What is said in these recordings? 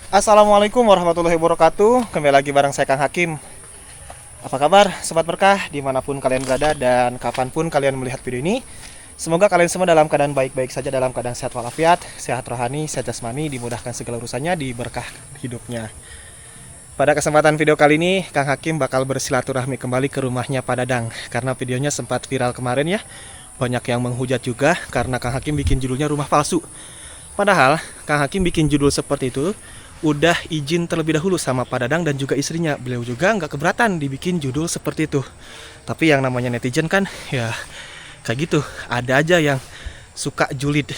Assalamualaikum warahmatullahi wabarakatuh. Kembali lagi bareng saya Kang Hakim. Apa kabar Sobat Berkah dimanapun kalian berada dan kapanpun kalian melihat video ini. Semoga kalian semua dalam keadaan baik-baik saja, dalam keadaan sehat walafiat, sehat rohani, sehat jasmani, dimudahkan segala urusannya, diberkah hidupnya. Pada kesempatan video kali ini, Kang Hakim bakal bersilaturahmi kembali ke rumahnya Pak Dadang. Karena videonya sempat viral kemarin ya. Banyak yang menghujat juga karena Kang Hakim bikin judulnya rumah palsu. Padahal Kang Hakim bikin judul seperti itu udah izin terlebih dahulu sama Pak Dadang dan juga istrinya. Beliau juga nggak keberatan dibikin judul seperti itu. Tapi yang namanya netizen kan ya kayak gitu, ada aja yang suka julid.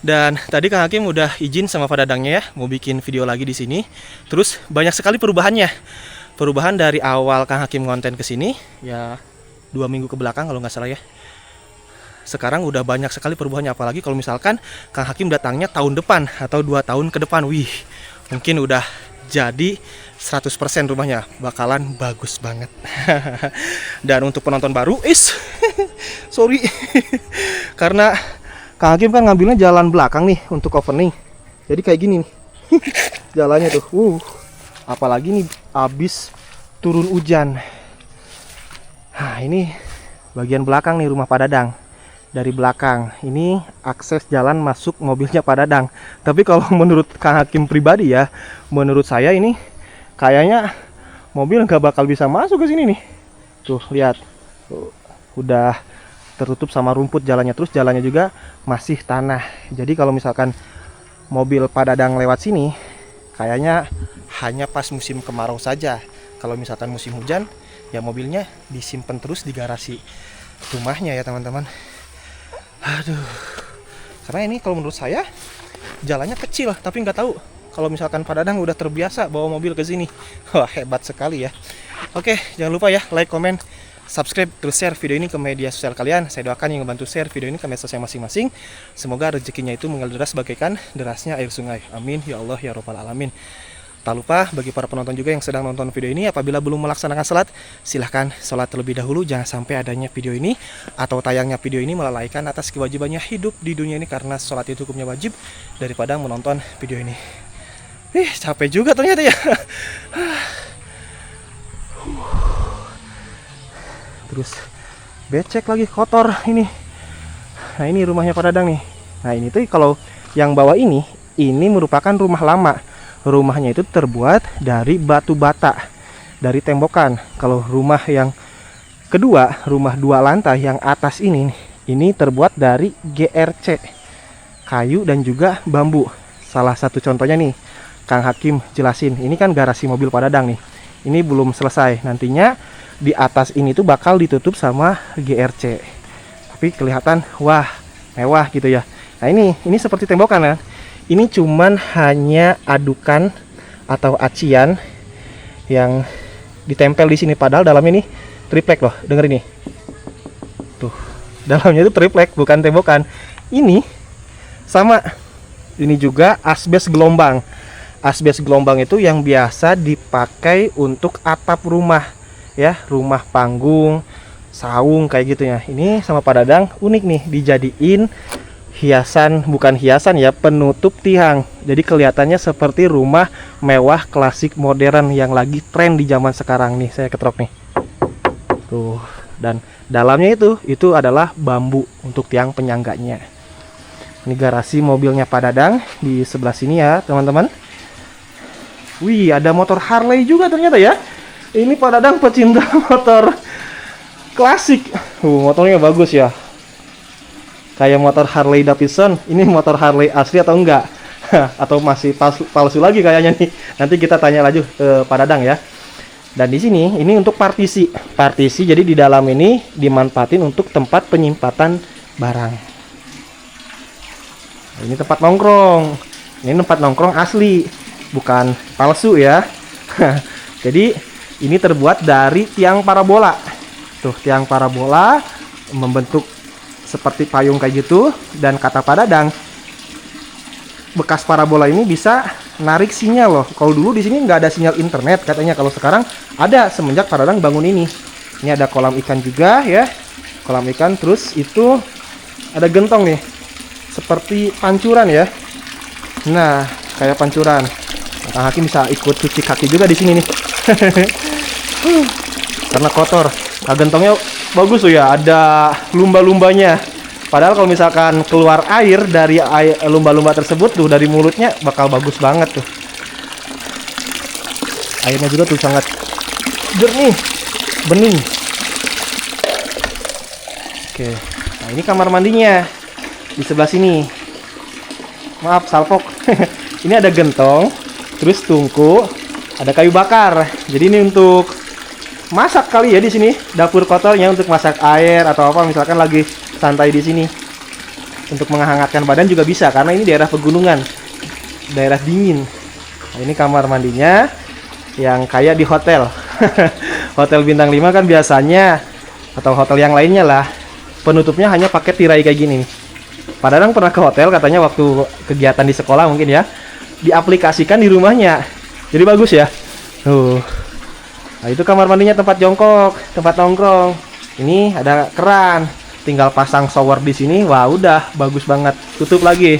Dan tadi Kang Hakim udah izin sama Pak Dadangnya ya, mau bikin video lagi di sini. Terus banyak sekali perubahannya. Perubahan dari awal Kang Hakim ngonten ke sini ya 2 minggu ke belakang kalau nggak salah ya. Sekarang udah banyak sekali perubahannya, apalagi kalau misalkan Kang Hakim datangnya tahun depan atau 2 tahun ke depan. Wih, mungkin udah jadi 100% rumahnya, bakalan bagus banget. Dan untuk penonton baru, sorry. Karena Kang Hakim kan ngambilnya jalan belakang nih untuk opening. Jadi kayak gini nih. Jalannya tuh. Apalagi nih abis turun hujan. Nah, ini bagian belakang nih rumah Pak Dadang. Dari belakang ini akses jalan masuk mobilnya Pak Dadang. Tapi kalau menurut Kang Hakim pribadi ya, menurut saya ini kayaknya mobil nggak bakal bisa masuk ke sini nih. Tuh lihat, udah tertutup sama rumput jalannya, terus jalannya juga masih tanah. Jadi kalau misalkan mobil Pak Dadang lewat sini, kayaknya hanya pas musim kemarau saja. Kalau misalkan musim hujan, ya mobilnya disimpan terus di garasi rumahnya ya teman-teman. Aduh, karena ini kalau menurut saya jalannya kecil, tapi nggak tahu kalau misalkan Pak Dadang udah terbiasa bawa mobil ke sini. Wah, hebat sekali ya. Oke, jangan lupa ya like, komen, subscribe, terus share video ini ke media sosial kalian. Saya doakan yang membantu share video ini ke media sosial masing-masing. Semoga rezekinya itu mengalir deras bagaikan derasnya air sungai. Amin ya Allah ya Rabbal alamin. Tak lupa bagi para penonton juga yang sedang nonton video ini, apabila belum melaksanakan salat, silahkan sholat terlebih dahulu. Jangan sampai adanya video ini atau tayangnya video ini melalaikan atas kewajibannya hidup di dunia ini, karena sholat itu hukumnya wajib daripada menonton video ini. Capek juga ternyata ya. Terus becek lagi, kotor ini. Nah, ini rumahnya Pak Dadang nih. Nah, ini tuh kalau yang bawah ini merupakan rumah lama. Rumahnya itu terbuat dari batu bata, dari tembokan. Kalau rumah yang kedua, rumah 2 lantai yang atas ini terbuat dari GRC, kayu dan juga bambu. Salah satu contohnya nih, Kang Hakim jelasin. Ini kan garasi mobil Pak Dadang nih. Ini belum selesai. Nantinya di atas ini tuh bakal ditutup sama GRC. Tapi kelihatan wah, mewah gitu ya. Nah, ini seperti tembokan kan. Ini cuman hanya adukan atau acian yang ditempel di sini, padahal dalamnya ini triplek loh. Denger ini. Tuh, dalamnya itu triplek, bukan tembokan. Ini sama. Ini juga asbes gelombang. Asbes gelombang itu yang biasa dipakai untuk atap rumah ya, rumah panggung, saung kayak gitu ya. Ini sama Pak Dadang unik nih, dijadiin hiasan, bukan hiasan ya, penutup tiang. Jadi kelihatannya seperti rumah mewah klasik modern yang lagi tren di zaman sekarang nih. Saya ketrok nih. Tuh, dan dalamnya itu adalah bambu untuk tiang penyangganya. Ini garasi mobilnya Pak Dadang di sebelah sini ya, teman-teman. Wih, ada motor Harley juga ternyata ya. Ini Pak Dadang pecinta motor klasik. Motornya bagus ya. Kayak motor Harley Davidson. Ini motor Harley asli atau enggak? Atau masih palsu lagi kayaknya nih. Nanti kita tanya lagi ke Pak Dadang ya. Dan di sini ini untuk partisi. Partisi jadi di dalam ini dimanfaatin untuk tempat penyimpanan barang. Ini tempat nongkrong. Ini tempat nongkrong asli, bukan palsu ya. Jadi ini terbuat dari tiang parabola. Tuh, tiang parabola membentuk seperti payung kayak gitu. Dan kata Pak Dadang, bekas parabola ini bisa narik sinyal loh. Kalau dulu di sini nggak ada sinyal internet katanya, kalau sekarang ada semenjak Pak Dadang bangun ini. Ini ada kolam ikan juga ya, kolam ikan. Terus itu ada gentong nih, seperti pancuran ya. Nah, kayak pancuran. Kang Hakim bisa ikut cuci kaki juga di sini nih. Karena kotor. Nah, gentongnya bagus tuh ya, ada lumba-lumbanya. Padahal kalau misalkan keluar air dari lumba-lumba tersebut tuh dari mulutnya bakal bagus banget tuh. Airnya juga tuh sangat jernih, bening. Oke, nah ini kamar mandinya di sebelah sini. Maaf, salpok. Ini ada gentong, terus tungku, ada kayu bakar. Jadi ini untuk masak kali ya di sini. Dapur kotornya untuk masak air atau apa, misalkan lagi santai di sini. Untuk menghangatkan badan juga bisa karena ini daerah pegunungan, daerah dingin. Nah, ini kamar mandinya yang kayak di hotel. Hotel bintang 5 kan biasanya, atau hotel yang lainnya lah, penutupnya hanya pakai tirai kayak gini. Padahal pernah ke hotel katanya waktu kegiatan di sekolah mungkin ya, diaplikasikan di rumahnya. Jadi bagus ya. Nah, itu kamar mandinya, tempat jongkok, tempat nongkrong. Ini ada keran, tinggal pasang shower di sini. Wah, udah bagus banget. Tutup lagi.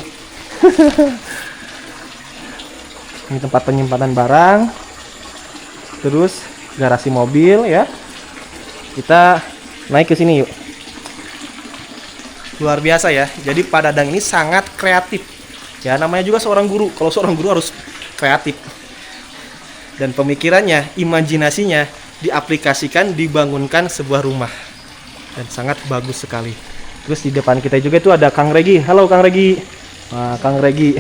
Ini tempat penyimpanan barang. Terus garasi mobil ya. Kita naik ke sini yuk. Luar biasa ya. Jadi Pak Dadang ini sangat kreatif. Ya, namanya juga seorang guru. Kalau seorang guru harus kreatif. Dan pemikirannya, imajinasinya diaplikasikan, dibangunkan sebuah rumah. Dan sangat bagus sekali. Terus di depan kita juga itu ada Kang Regi. Halo Kang Regi. Nah, Kang Regi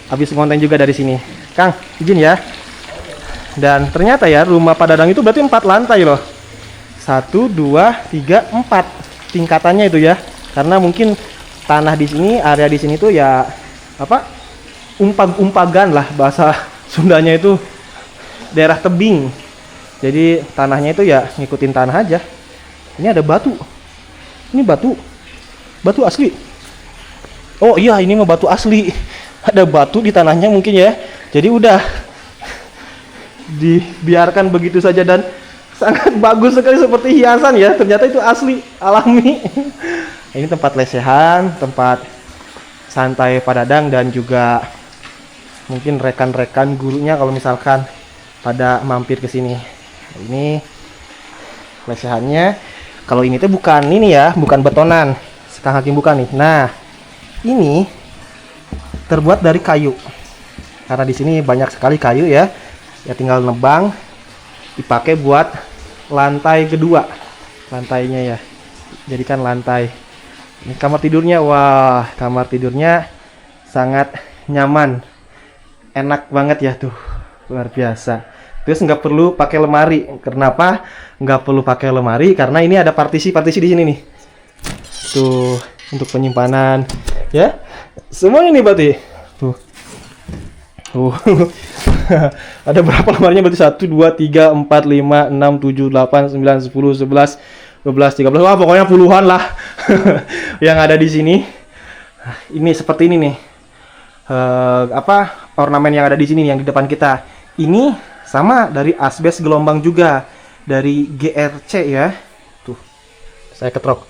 habis ngonten juga dari sini. Kang, izin ya. Dan ternyata ya rumah Pak Dadang itu berarti 4 lantai loh. 1, 2, 3, 4 tingkatannya itu ya. Karena mungkin tanah di sini, area di sini tuh ya apa? Umpagan lah bahasa Sundanya itu, daerah tebing. Jadi tanahnya itu ya ngikutin tanah aja. Ini ada batu. Ini batu. Batu asli. Oh iya, ini mah batu asli. Ada batu di tanahnya mungkin ya. Jadi udah dibiarkan begitu saja dan sangat bagus sekali seperti hiasan ya. Ternyata itu asli, alami. Ini tempat lesehan, tempat santai Pak Dadang dan juga mungkin rekan-rekan gurunya kalau misalkan pada mampir ke sini. Ini lesehannya. Kalau ini tuh bukan ini ya, bukan betonan. Kang Hakim bukan nih. Nah, ini terbuat dari kayu. Karena di sini banyak sekali kayu ya. Ya tinggal nebang, dipakai buat lantai kedua. Lantainya ya. Jadikan lantai. Ini kamar tidurnya. Wah, kamar tidurnya sangat nyaman. Enak banget ya tuh. Luar biasa. Terus nggak perlu pakai lemari. Kenapa nggak perlu pakai lemari? Karena ini ada partisi-partisi di sini nih. Tuh, untuk penyimpanan ya. Semuanya nih berarti. Tuh. Tuh. Ada berapa lemarinya berarti? 1, 2, 3, 4, 5, 6, 7, 8, 9, 10, 11, 12, 13. Wah, pokoknya puluhan lah yang ada di sini. Ini seperti ini nih. Ornamen yang ada di sini yang di depan kita. Ini sama dari asbes gelombang juga, dari GRC ya. Tuh. Saya ketrok.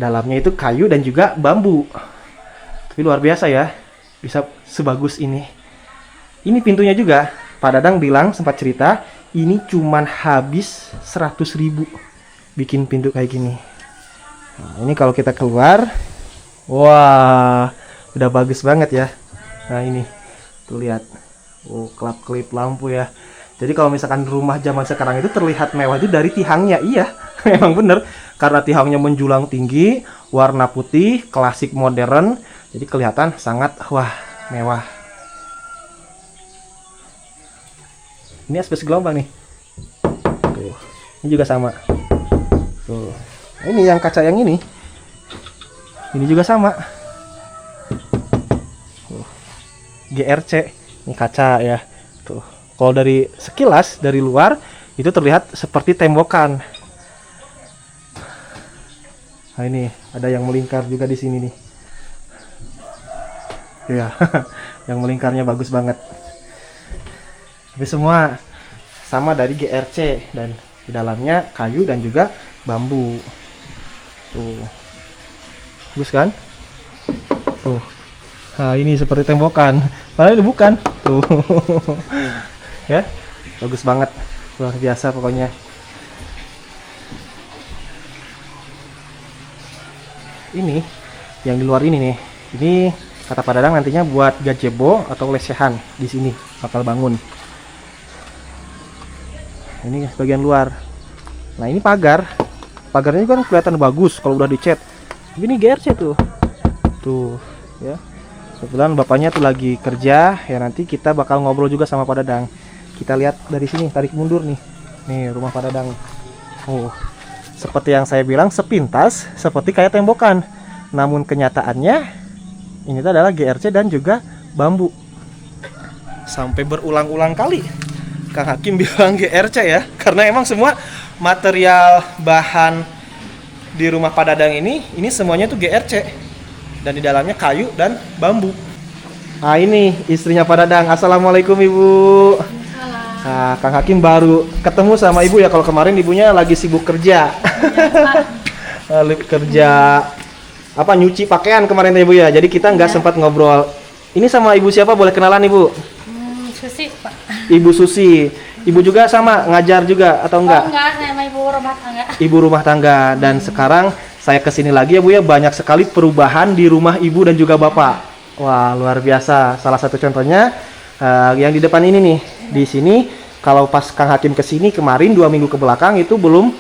Dalamnya itu kayu dan juga bambu. Tapi luar biasa ya. Bisa sebagus ini. Ini pintunya juga. Pak Dadang bilang, sempat cerita, ini cuman habis 100.000 bikin pintu kayak gini. Nah, ini kalau kita keluar, wah, udah bagus banget ya. Nah ini, tuh lihat, kelap-kelip lampu ya. Jadi kalau misalkan rumah zaman sekarang itu terlihat mewah itu dari tiangnya, iya, memang bener. Karena tiangnya menjulang tinggi, warna putih, klasik modern, jadi kelihatan sangat wah mewah. Ini asbes gelombang nih. Tuh, ini juga sama. Tuh, ini yang kaca yang ini juga sama. Tuh, GRC, ini kaca ya. Tuh, kalau dari sekilas dari luar itu terlihat seperti tembokan. Nah ini ada yang melingkar juga di sini nih. Iya, yang melingkarnya bagus banget. Tapi semua sama dari GRC dan di dalamnya kayu dan juga bambu. Tuh, bagus kan? Tuh, nah ini seperti tembokan. Padahal itu bukan. Tuh. Ya, bagus banget, luar biasa pokoknya. Ini yang di luar ini nih, ini kata Pak Dadang nantinya buat gazebo atau lesehan di sini bakal bangun. Ini bagian luar. Nah ini pagarnya kan kelihatan bagus kalau udah dicat. Ini GRC tuh, ya. Kebetulan bapaknya tuh lagi kerja, ya nanti kita bakal ngobrol juga sama Pak Dadang. Kita lihat dari sini, tarik mundur nih rumah Pak Dadang. Oh, seperti yang saya bilang sepintas seperti kayak tembokan, namun kenyataannya ini tuh adalah GRC dan juga bambu. Sampai berulang-ulang kali Kang Hakim bilang GRC ya, karena emang semua material bahan di rumah Pak Dadang ini semuanya tuh GRC dan di dalamnya kayu dan bambu. Nah ini istrinya Pak Dadang. Assalamualaikum Ibu. Nah, Kang Hakim baru ketemu sama Ibu ya, kalau kemarin ibunya lagi sibuk kerja. Kerja apa nyuci pakaian kemarin ya Ibu ya. Jadi kita nggak sempat ngobrol. Ini sama Ibu siapa, boleh kenalan Ibu? Susi, Pak. Ibu Susi. Ibu juga sama ngajar juga atau enggak? Oh, enggak, saya sama ibu rumah tangga. Ibu rumah tangga. Dan sekarang saya kesini lagi ya Bu ya, banyak sekali perubahan di rumah Ibu dan juga Bapak. Wah, luar biasa. Salah satu contohnya yang di depan ini nih. Di sini kalau pas Kang Hakim kesini kemarin 2 minggu ke belakang itu belum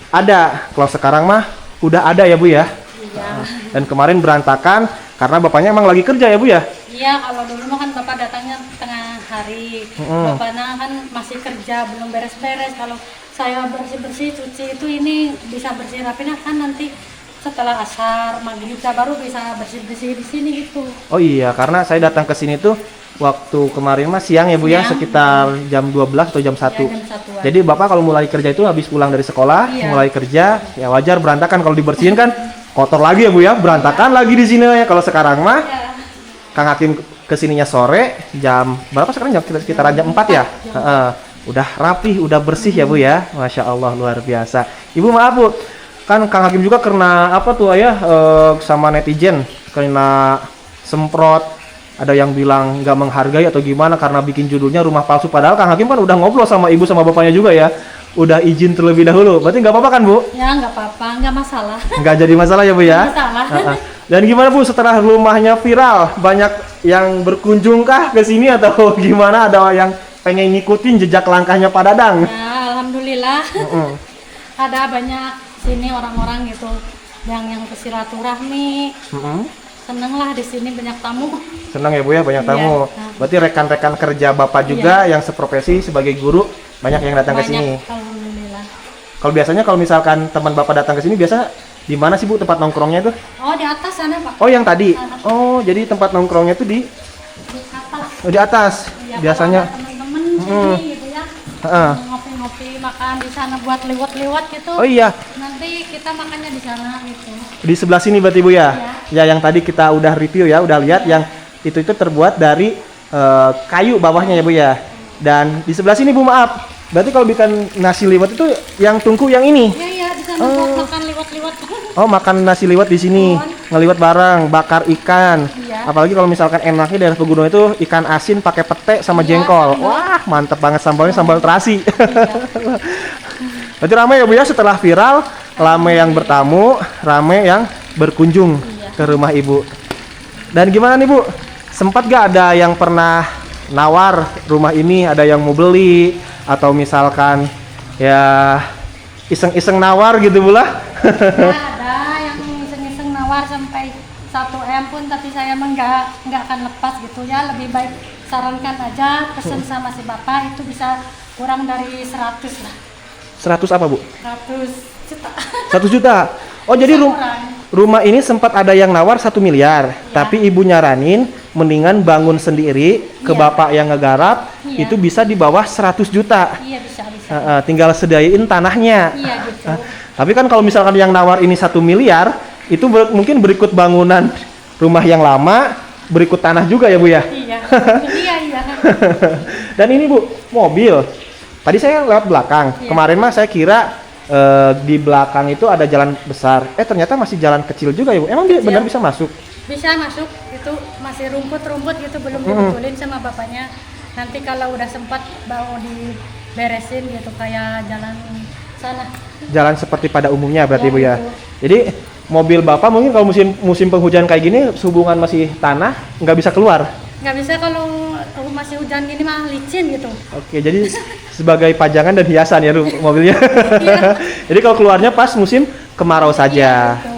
ada. Kalau sekarang mah udah ada ya Bu ya. Iya. Dan kemarin berantakan karena bapaknya emang lagi kerja ya Bu ya. Iya, kalau dulu mah kan bapak datangnya tengah hari. Bapaknya kan masih kerja, belum beres-beres. Kalau saya bersih-bersih, cuci itu ini bisa bersih rapinya kan nanti setelah asar, maghrib saya baru bisa bersih-bersih di sini gitu. Oh iya, karena saya datang ke sini tuh waktu kemarin mah siang ya Bu ya, sekitar jam 12 atau jam 1. Ya, jam 1-an. Jadi Bapak kalau mulai kerja itu habis pulang dari sekolah, mulai kerja, ya wajar berantakan kalau dibersihin kan kotor lagi ya Bu ya, berantakan lagi di sini ya. Kalau sekarang mah Kang Hakim kesininya sore jam berapa sekarang, jam sekitar jam 4 ya? Udah rapi, udah bersih ya Bu ya. Masya Allah, luar biasa. Ibu maaf Bu, kan Kang Hakim juga kena apa tuh ya, sama netizen kena semprot. Ada yang bilang nggak menghargai atau gimana karena bikin judulnya rumah palsu. Padahal Kang Hakim kan udah ngobrol sama ibu sama bapaknya juga ya, udah izin terlebih dahulu. Berarti nggak apa-apa kan Bu? Ya nggak apa-apa, nggak masalah. Nggak jadi masalah ya Bu ya? Nggak masalah. Dan gimana Bu setelah rumahnya viral, banyak yang berkunjung kah ke sini atau gimana? Ada yang pengen ngikutin jejak langkahnya Pak Dadang? Ya, alhamdulillah. Ada banyak sini orang-orang gitu yang bersilaturahmi. Seneng lah di sini, banyak tamu. Senang ya Bu ya, banyak tamu. Berarti rekan-rekan kerja Bapak juga yang seprofesi sebagai guru banyak yang datang ke sini. Alhamdulillah. Kalau biasanya kalau misalkan teman Bapak datang ke sini biasa di mana sih Bu tempat nongkrongnya itu? Oh, di atas sana, Pak. Oh, yang tadi. Oh, jadi tempat nongkrongnya itu di atas. Oh, di atas. Ya, Biasanya teman-teman sini gitu ya. Ngopi-ngopi, makan di sana buat liwat-liwat gitu. Oh iya. Nanti kita makannya di sana gitu. Di sebelah sini berarti Bu ya? Ya, yang tadi kita udah review ya, udah lihat yang itu terbuat dari kayu bawahnya ya Bu ya. Dan di sebelah sini Bu, maaf. Berarti kalau bikin nasi liwet itu yang tungku yang ini. Iya, di sana buat makan liwat-liwat. Oh, makan nasi liwet di sini. Ngeliwet bareng, bakar ikan. Iya. Apalagi kalau misalkan enaknya daerah pegunungan itu ikan asin pakai pete sama jengkol. Wah, mantep banget sambalnya, sambal terasi. Berarti ramai ya Bu ya, setelah viral, ramai yang bertamu, ramai yang berkunjung ke rumah Ibu. Dan gimana nih Bu? Sempat gak ada yang pernah nawar rumah ini, ada yang mau beli atau misalkan ya iseng-iseng nawar gitu Bu lah? Ya, ada yang iseng-iseng nawar sampai 1 M pun, tapi saya emang nggak akan lepas gitu ya. Lebih baik sarankan aja, pesen sama si bapak itu bisa kurang dari 100 lah. 100 apa Bu? 100 juta. 1 juta. Oh, jadi rumah ini sempat ada yang nawar 1 miliar, tapi Ibu nyaranin mendingan bangun sendiri ke bapak yang ngegarap, itu bisa di bawah 100 juta. Iya, bisa. Tinggal sediain tanahnya. Iya gitu. Tapi kan kalau misalkan yang nawar ini 1 miliar, itu mungkin berikut bangunan rumah yang lama, berikut tanah juga ya Bu ya? Iya. Iya. Dan ini Bu, mobil. Tadi saya lewat belakang. Kemarin mah saya kira di belakang itu ada jalan besar. Ternyata masih jalan kecil juga ya Bu. Emang dia benar bisa masuk? Bisa masuk, itu masih rumput-rumput gitu, belum dibetulin sama bapaknya. Nanti kalau udah sempat mau diberesin gitu kayak jalan sana. Jalan seperti pada umumnya berarti Ya, Bu ya. itu. Jadi mobil Bapak mungkin kalau musim penghujan kayak gini, sehubungan masih tanah, nggak bisa keluar. Nggak bisa kalau masih hujan gini mah licin gitu. Oke, jadi sebagai pajangan dan hiasan ya mobilnya. Iya. Jadi kalau keluarnya pas musim kemarau saja. Gitu.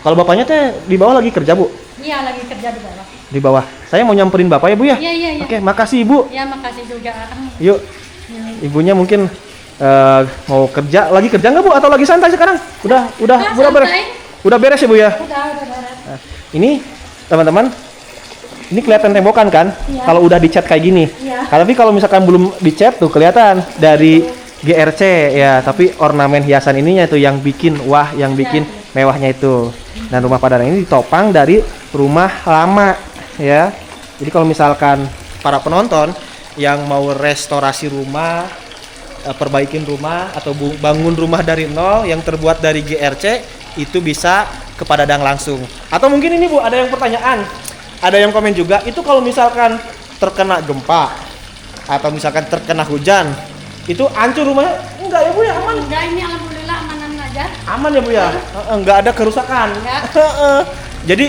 Kalau bapaknya teh di bawah lagi kerja Bu? Iya lagi kerja di bawah. Di bawah. Saya mau nyamperin Bapak ya Bu ya? Iya iya iya. Oke, makasih Ibu. Ya makasih juga. Yuk, Iya. ibunya mungkin mau kerja, lagi kerja nggak Bu? Atau lagi santai sekarang? Udah beres. Santai. Udah beres ya Bu ya? Udah beres. Nah, ini teman-teman, ini kelihatan tembokan kan? Iya. Kalau udah dicat kayak gini. Iya. Tapi kalau misalkan belum dicat tuh kelihatan dari GRC ya. Tapi ornamen hiasan ininya itu yang bikin yang bikin mewahnya itu. Dan rumah Padang ini ditopang dari rumah lama ya. Jadi kalau misalkan para penonton yang mau restorasi rumah, perbaikin rumah atau bangun rumah dari nol yang terbuat dari GRC, itu bisa ke Padadang langsung. Atau mungkin ini Bu, ada yang pertanyaan, ada yang komen juga, itu kalau misalkan terkena gempa atau misalkan terkena hujan, itu hancur rumahnya? Enggak ya Bu ya, aman? Enggak, ini alhamdulillah amanan aja. Aman ya Bu ya? Enggak ada kerusakan? Enggak. Jadi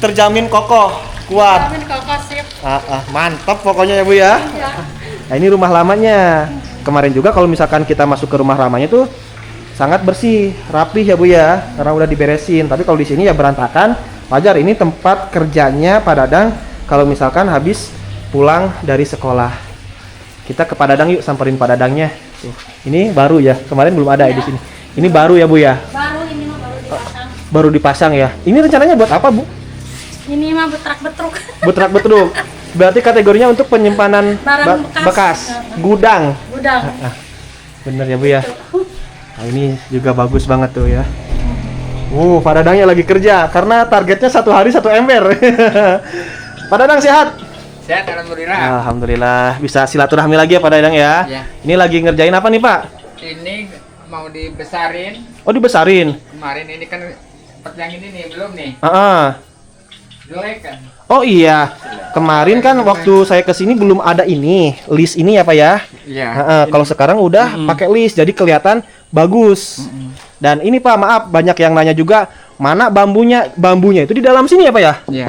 terjamin kokoh, kuat. Jamin kokoh sip. Mantap pokoknya ya Bu ya. Iya. Nah ini rumah lamanya. Kemarin juga kalau misalkan kita masuk ke rumah lamanya tuh sangat bersih, rapih ya Bu ya, karena udah diberesin. Tapi kalau di sini ya berantakan. Wajar, ini tempat kerjanya Pak Dadang kalau misalkan habis pulang dari sekolah. Kita ke Pak Dadang yuk, samperin Pak Dadangnya. Tuh, ini baru ya, kemarin belum ada ya di sini. Ini baru ya Bu ya? Baru ini mah baru dipasang. Baru dipasang ya. Ini rencananya buat apa Bu? Ini mah betrak-betruk. Betrak-betruk. Berarti kategorinya untuk penyimpanan Barang bekas, gudang. Gudang. Bener ya Bu ya. Nah, ini juga bagus banget tuh ya. Pak Dadangnya lagi kerja karena targetnya 1 hari 1 ember. Pak Dadang sehat? Sehat, alhamdulillah. Alhamdulillah. Bisa silaturahmi lagi ya Pak Dadang ya. Ya. Ini lagi ngerjain apa nih Pak? Ini mau dibesarin. Oh dibesarin. Kemarin ini kan seperti yang ini nih, belum nih. Jelek kan? Oh iya. Kemarin kan waktu saya kesini belum ada ini list ini ya Pak ya. Iya. Kalau sekarang udah pakai list jadi kelihatan bagus. Dan ini Pak, maaf banyak yang nanya juga mana bambunya itu di dalam sini ya Pak ya. Iya.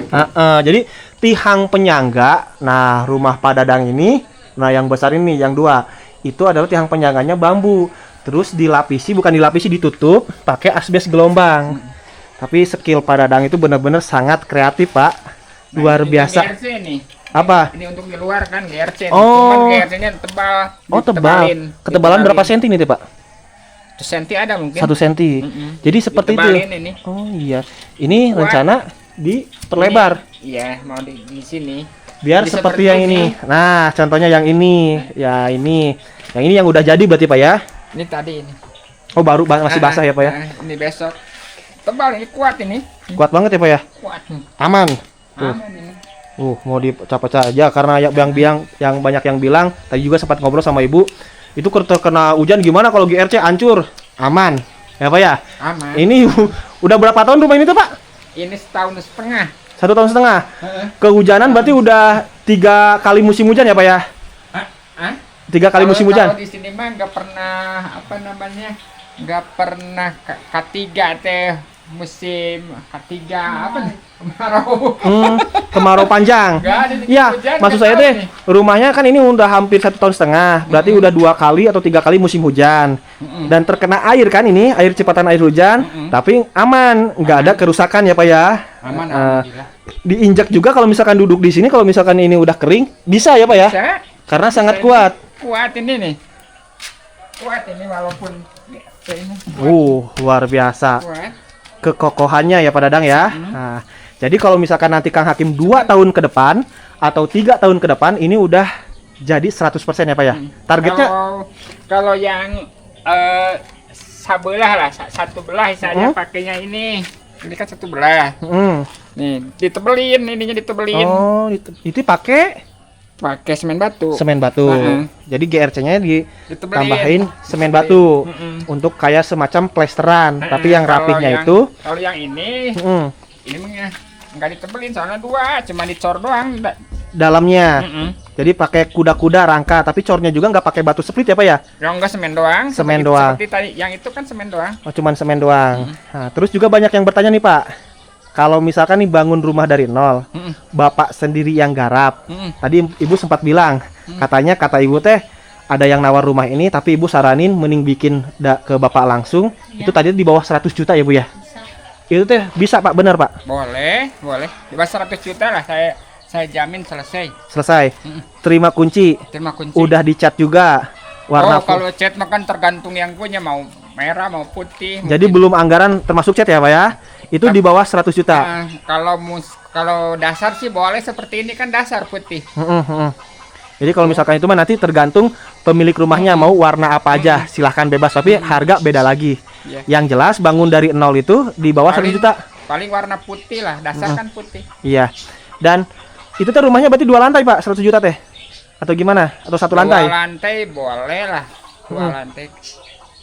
Jadi tihang penyangga. Nah rumah Pak Dadang ini, nah yang besar ini yang 2 itu adalah tihang penyangganya bambu. Terus ditutup pakai asbes gelombang. Tapi skill Pak Dadang itu benar-benar sangat kreatif Pak. Luar biasa. GRC nih. Apa? Ini untuk di luar kan GRC. Oh. Cuman GRC-nya tebal. Oh tebal. Ketebalan berapa senti nih Pak? 1 senti ada mungkin. 1 senti. Jadi seperti itu. Ditebalin ini. Oh iya. Ini Kuat. rencana diperlebar. Iya, mau di sini. Biar Jadi seperti yang ini. Nah, contohnya yang ini. Ya ini. Yang ini yang udah jadi berarti Pak ya? Ini tadi ini. Oh baru masih basah ya Pak ya? Ini besok. Tebal ini, kuat ini. Kuat banget ya Pak ya? Kuat. Aman. Tuh. Aman ini. Mau dipecah-pecah aja karena yang banyak yang bilang tadi juga sempat ngobrol sama Ibu. Itu terkena hujan gimana kalau GRC hancur? Aman. Ya Pak ya? Aman. Ini udah berapa tahun rumah ini tuh Pak? Ini 1,5 tahun. 1,5 tahun. Kehujanan berarti udah 3 kali musim hujan ya Pak ya? Hah? 3 kali musim hujan. Kalau di sini mah nggak pernah nggak pernah K3 teh musim K3 apa nih? Kemarau. Kemarau panjang. Nggak ada Ya, hujan, maksud nggak saya tahu deh, nih. rumahnya kan ini udah hampir 1,5 tahun. Berarti udah 2 kali atau 3 kali musim hujan. Dan terkena air kan ini, air cepatan air hujan. Tapi aman, nggak ada kerusakan ya Pak ya. Aman, alhamdulillah. Diinjak juga kalau misalkan duduk di sini, kalau misalkan ini udah kering, bisa ya Pak ya? Bisa. Karena sangat Bisa kuat. ini. Kuat ini nih. Kuat ini walaupun ini. Luar biasa. Kuat. Kekokohannya ya Pak Dadang ya. Nah, jadi kalau misalkan nanti Kang Hakim 2 tahun ke depan atau 3 tahun ke depan ini udah jadi 100% ya Pak ya. Targetnya Kalau yang sebelah lah, satu belah saya pakainya ini. Ini kan satu belah. Nih, ditebelin, ininya ditebelin. Oh, itu pakai Pakai semen batu. semen batu. Jadi GRC-nya Ditebelin. ditambahin semen batu untuk kayak semacam plesteran, tapi yang rapihnya itu Kalau yang ini mm, ini nggak ditebelin soalnya 2, cuma dicor doang. dalamnya. Mm-mm. Jadi pakai kuda-kuda rangka, tapi cornya juga nggak pakai batu split ya Pak ya? Ya enggak semen doang. Semen Seperti- doang. Seperti tadi yang itu kan semen doang. Oh, cuman semen doang. Nah, terus juga banyak yang bertanya nih Pak. Kalau misalkan nih bangun rumah dari nol, Mm-mm. Bapak sendiri yang garap. Mm-mm. Tadi Ibu sempat bilang, katanya kata Ibu teh ada yang nawar rumah ini, tapi Ibu saranin mending bikin ke Bapak langsung. Iya. Itu tadi di bawah 100 juta ya Bu ya? Bisa. Itu teh bisa Pak, benar Pak? Boleh. Di bawah 100 juta lah saya jamin selesai. Selesai. Mm-mm. Terima kunci. Terima kunci. Udah dicat juga. Warna kalau cat mah kan tergantung yang punya mau merah mau putih. Jadi belum anggaran termasuk cat ya Pak ya? Itu di bawah 100 juta. Nah, kalau dasar sih boleh seperti ini kan dasar putih. Jadi kalau misalkan itu mah nanti tergantung pemilik rumahnya mau warna apa aja, silahkan bebas. Tapi harga beda lagi. Iya. Yang jelas bangun dari nol itu di bawah 100 juta. Paling warna putih lah, dasar kan putih. Iya. Dan itu teh rumahnya berarti 2 lantai Pak, 100 juta teh? Atau gimana? Atau 1 lantai? 2 lantai boleh lah. 2 lantai.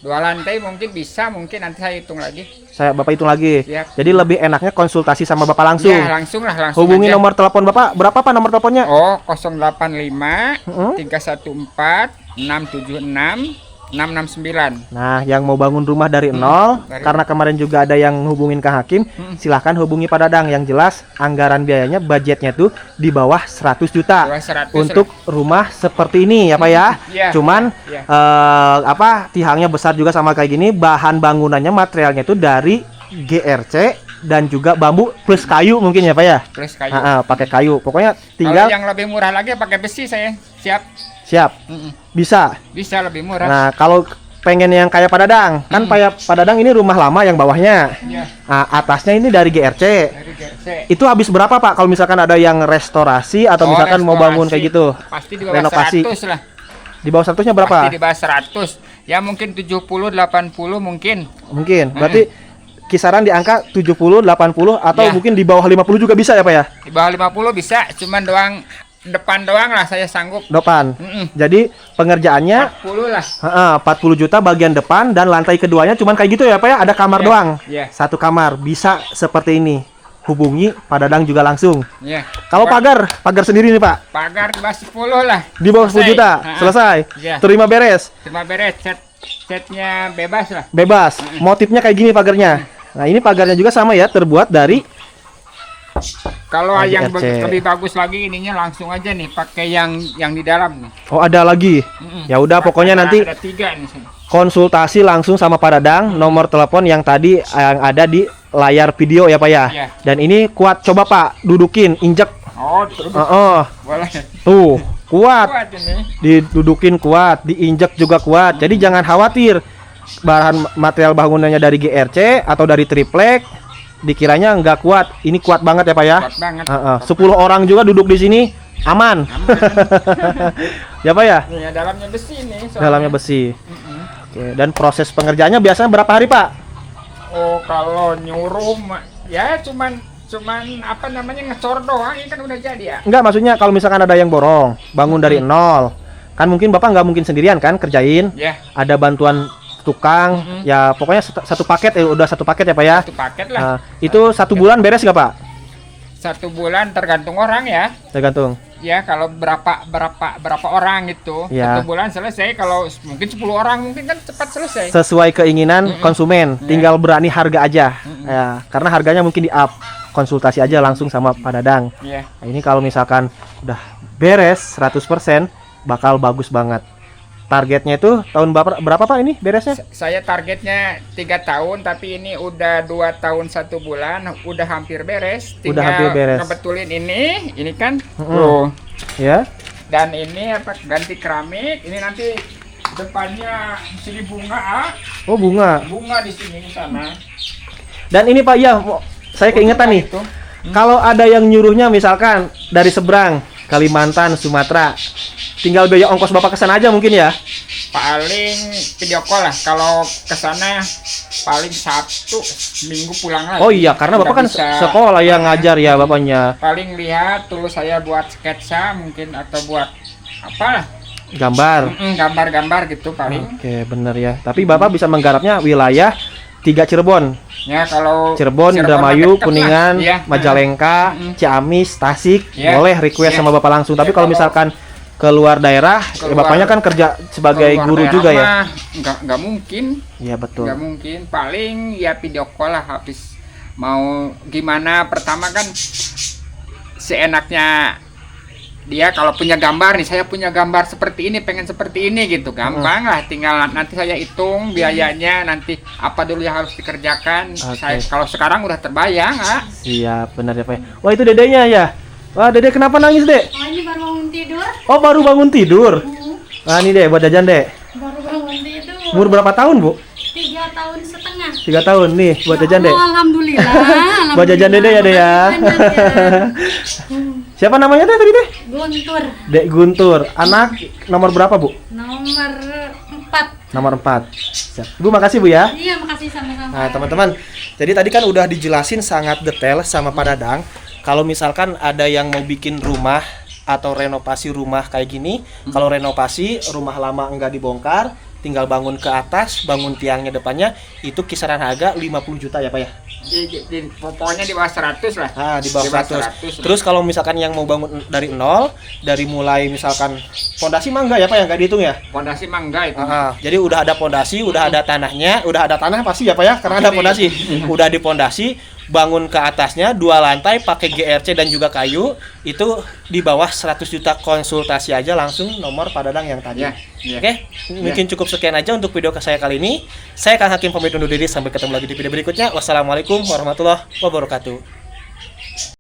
2 lantai mungkin bisa, mungkin nanti saya hitung lagi. Bapak hitung lagi. Siap. Jadi lebih enaknya konsultasi sama Bapak langsung. Ya, langsung Hubungi aja. nomor telepon Bapak. Berapa Pak nomor teleponnya? Oh, 085 Mm-mm. 314 676 669. Nah, yang mau bangun rumah dari nol, karena kemarin juga ada yang hubungin Kang Hakim, silahkan hubungi Pak Dadang. Yang jelas, anggaran biayanya, budgetnya tuh di bawah 100 juta. Di bawah 100 untuk rumah seperti ini ya Pak ya. Iya, Cuman iya. Tiangnya besar juga sama kayak gini, bahan bangunannya materialnya itu dari GRC dan juga bambu plus kayu mungkin ya Pak ya. Plus kayu. Pakai kayu. Pokoknya Kalau tinggal yang lebih murah lagi pakai besi saya. Siap. siap. Mm-mm. Bisa. Bisa lebih murah. Nah, kalau pengen yang kayak Pak Dadang, kan Pak Dadang ini rumah lama yang bawahnya. Iya. Nah, atasnya ini dari GRC. Dari GRC. Itu habis berapa Pak kalau misalkan ada yang restorasi atau misalkan mau bangun kayak gitu? Pasti di bawah Renovasi. 100 lah. Di bawah 100-nya berapa? Pasti di bawah 100. Ya mungkin 70 80 mungkin. Mungkin. Berarti kisaran di angka 70, 80 atau Ya. mungkin di bawah 50 juga bisa ya Pak ya? Di bawah 50 bisa, cuman doang depan doang lah saya sanggup. Depan. Mm-mm. Jadi pengerjaannya 40 lah. 40 juta bagian depan dan lantai keduanya cuman kayak gitu ya Pak ya? Ada kamar Iya. doang. Iya. 1 kamar. Bisa seperti ini. Hubungi Pak Dadang juga langsung. Iya. Kalau pagar sendiri nih Pak. Pagar di bawah 10 lah. Di bawah 10 Selesai. juta. Ha-ha. Selesai. Iya. Terima beres. Cuma beres catnya bebas lah. Bebas. Motifnya kayak gini pagarnya. Nah, ini pagarnya juga sama ya, terbuat dari Kalau yang GRC. lebih bagus lagi ininya langsung aja nih pakai yang di dalam nih. Oh, ada lagi. Mm-mm. Ya udah pokoknya nanti ada 3 nih. konsultasi langsung sama Pak Dadang, nomor telepon yang tadi yang ada di layar video ya Pak ya. Iya. Dan ini kuat, coba Pak dudukin, injek. Oh, terus boleh. Tuh, kuat. Kuat ini. Didudukin kuat, diinjek juga kuat. Jadi jangan khawatir. Bahan material bangunannya dari GRC atau dari triplek, dikiranya nggak kuat. Ini kuat banget ya Pak ya. Kuat banget. 10 orang juga duduk di sini aman. Ya Pak ya. Ya, dalamnya besi nih. soalnya. Dalamnya besi. Mm-mm. Oke, dan proses pengerjaannya biasanya berapa hari Pak? Oh, kalau nyuruh ya cuman apa namanya ngecor doang, ini kan udah jadi ya. Enggak, maksudnya kalau misalkan ada yang borong, bangun dari nol, kan mungkin Bapak nggak mungkin sendirian kan kerjain. Ya, Ada bantuan tukang, ya pokoknya satu paket, udah satu paket ya Pak ya. 1 paket lah. Nah, itu 1 bulan beres nggak Pak? 1 bulan tergantung orang ya. Tergantung. Ya, kalau berapa orang gitu. Ya. 1 bulan selesai, kalau mungkin 10 orang mungkin kan cepat selesai. Sesuai keinginan konsumen, tinggal berani harga aja. Ya, karena harganya mungkin di up. Konsultasi aja langsung sama Pak Dadang. Ya. Nah, ini kalau misalkan udah beres 100% bakal bagus banget. Targetnya itu tahun berapa Pak ini beresnya? Saya targetnya 3 tahun, tapi ini udah 2 tahun 1 bulan, udah hampir beres. Tinggal Udah hampir beres. ngebetulin ini kan. Tuh. Ya. Dan ini apa ganti keramik, ini nanti depannya sini bunga, Oh, bunga. bunga di sini di sana. Dan ini Pak, ya saya keingetan nih. Itu Kalau ada yang nyuruhnya misalkan dari seberang, Kalimantan, Sumatera, tinggal biaya ongkos Bapak ke sana aja mungkin ya. paling video call lah. Kalau ke sana paling Sabtu, Minggu pulang lagi. Oh iya, karena Bapak kan Nggak bisa- sekolah yang ngajar ya Bapaknya. Paling lihat terus saya buat sketsa mungkin atau buat apa? Gambar. Gambar-gambar gitu paling. Oke, bener ya. Tapi Bapak bisa menggarapnya wilayah 3 Cirebon. Ya kalau Cirebon, Indramayu, deket lah. Kuningan, Iya. Majalengka, Ciamis, Tasik, Iya. boleh request Iya. sama Bapak langsung. Tapi Ya, kalau kalau misalkan keluar daerah, ya keluar- Bapaknya kan kerja sebagai Keluar guru daerah juga ya. mah nggak mungkin. Iya betul. Nggak mungkin, paling ya video call lah habis mau gimana. Pertama kan seenaknya dia kalau punya gambar nih, saya punya gambar seperti ini, pengen seperti ini gitu, gampang lah, tinggal nanti saya hitung biayanya, nanti apa dulu yang harus dikerjakan. Oke. Saya kalau sekarang udah terbayang, ah. Siap, benar ya Pak. Wah itu dedenya ya. Wah dede kenapa nangis dek? Oh ini baru bangun tidur. Oh baru bangun tidur. Nah ini dek buat jajan dek. Baru bangun tidur. Umur berapa tahun bu? 3 tahun setengah. 3 tahun nih buat jajan dek. Oh, alhamdulillah. Buat jajan dede ya dek ya. Makasih banyak ya. Siapa namanya dek tadi deh? Guntur Dek Guntur. Anak nomor berapa bu? nomor 4. Nomor 4. Siap. Bu makasih bu ya. Iya, makasih sama-sama. Nah teman-teman, jadi tadi kan udah dijelasin sangat detail sama Pak Dadang. Kalau misalkan ada yang mau bikin rumah atau renovasi rumah kayak gini, kalau renovasi rumah lama enggak dibongkar, tinggal bangun ke atas, bangun tiangnya depannya, itu kisaran harga 50 juta ya Pak ya? Pokoknya di bawah 100 lah. Ah, di bawah 100. 100. Terus kalau misalkan yang mau bangun dari nol, dari mulai misalkan pondasi mah enggak ya Pak ya, enggak dihitung ya? Pondasi mah enggak itu. Jadi udah ada pondasi, udah ada tanahnya, udah ada tanah pasti ya Pak ya, karena ada pondasi. Udah di pondasi, bangun ke atasnya 2 lantai pakai GRC dan juga kayu, itu di bawah 100 juta. Konsultasi aja langsung nomor Pak Dadang yang tadi. Ya, ya. Oke, mungkin cukup sekian aja untuk video saya kali ini. Saya Kang Hakim pamit undur diri, sampai ketemu lagi di video berikutnya. Wassalamualaikum warahmatullahi wabarakatuh.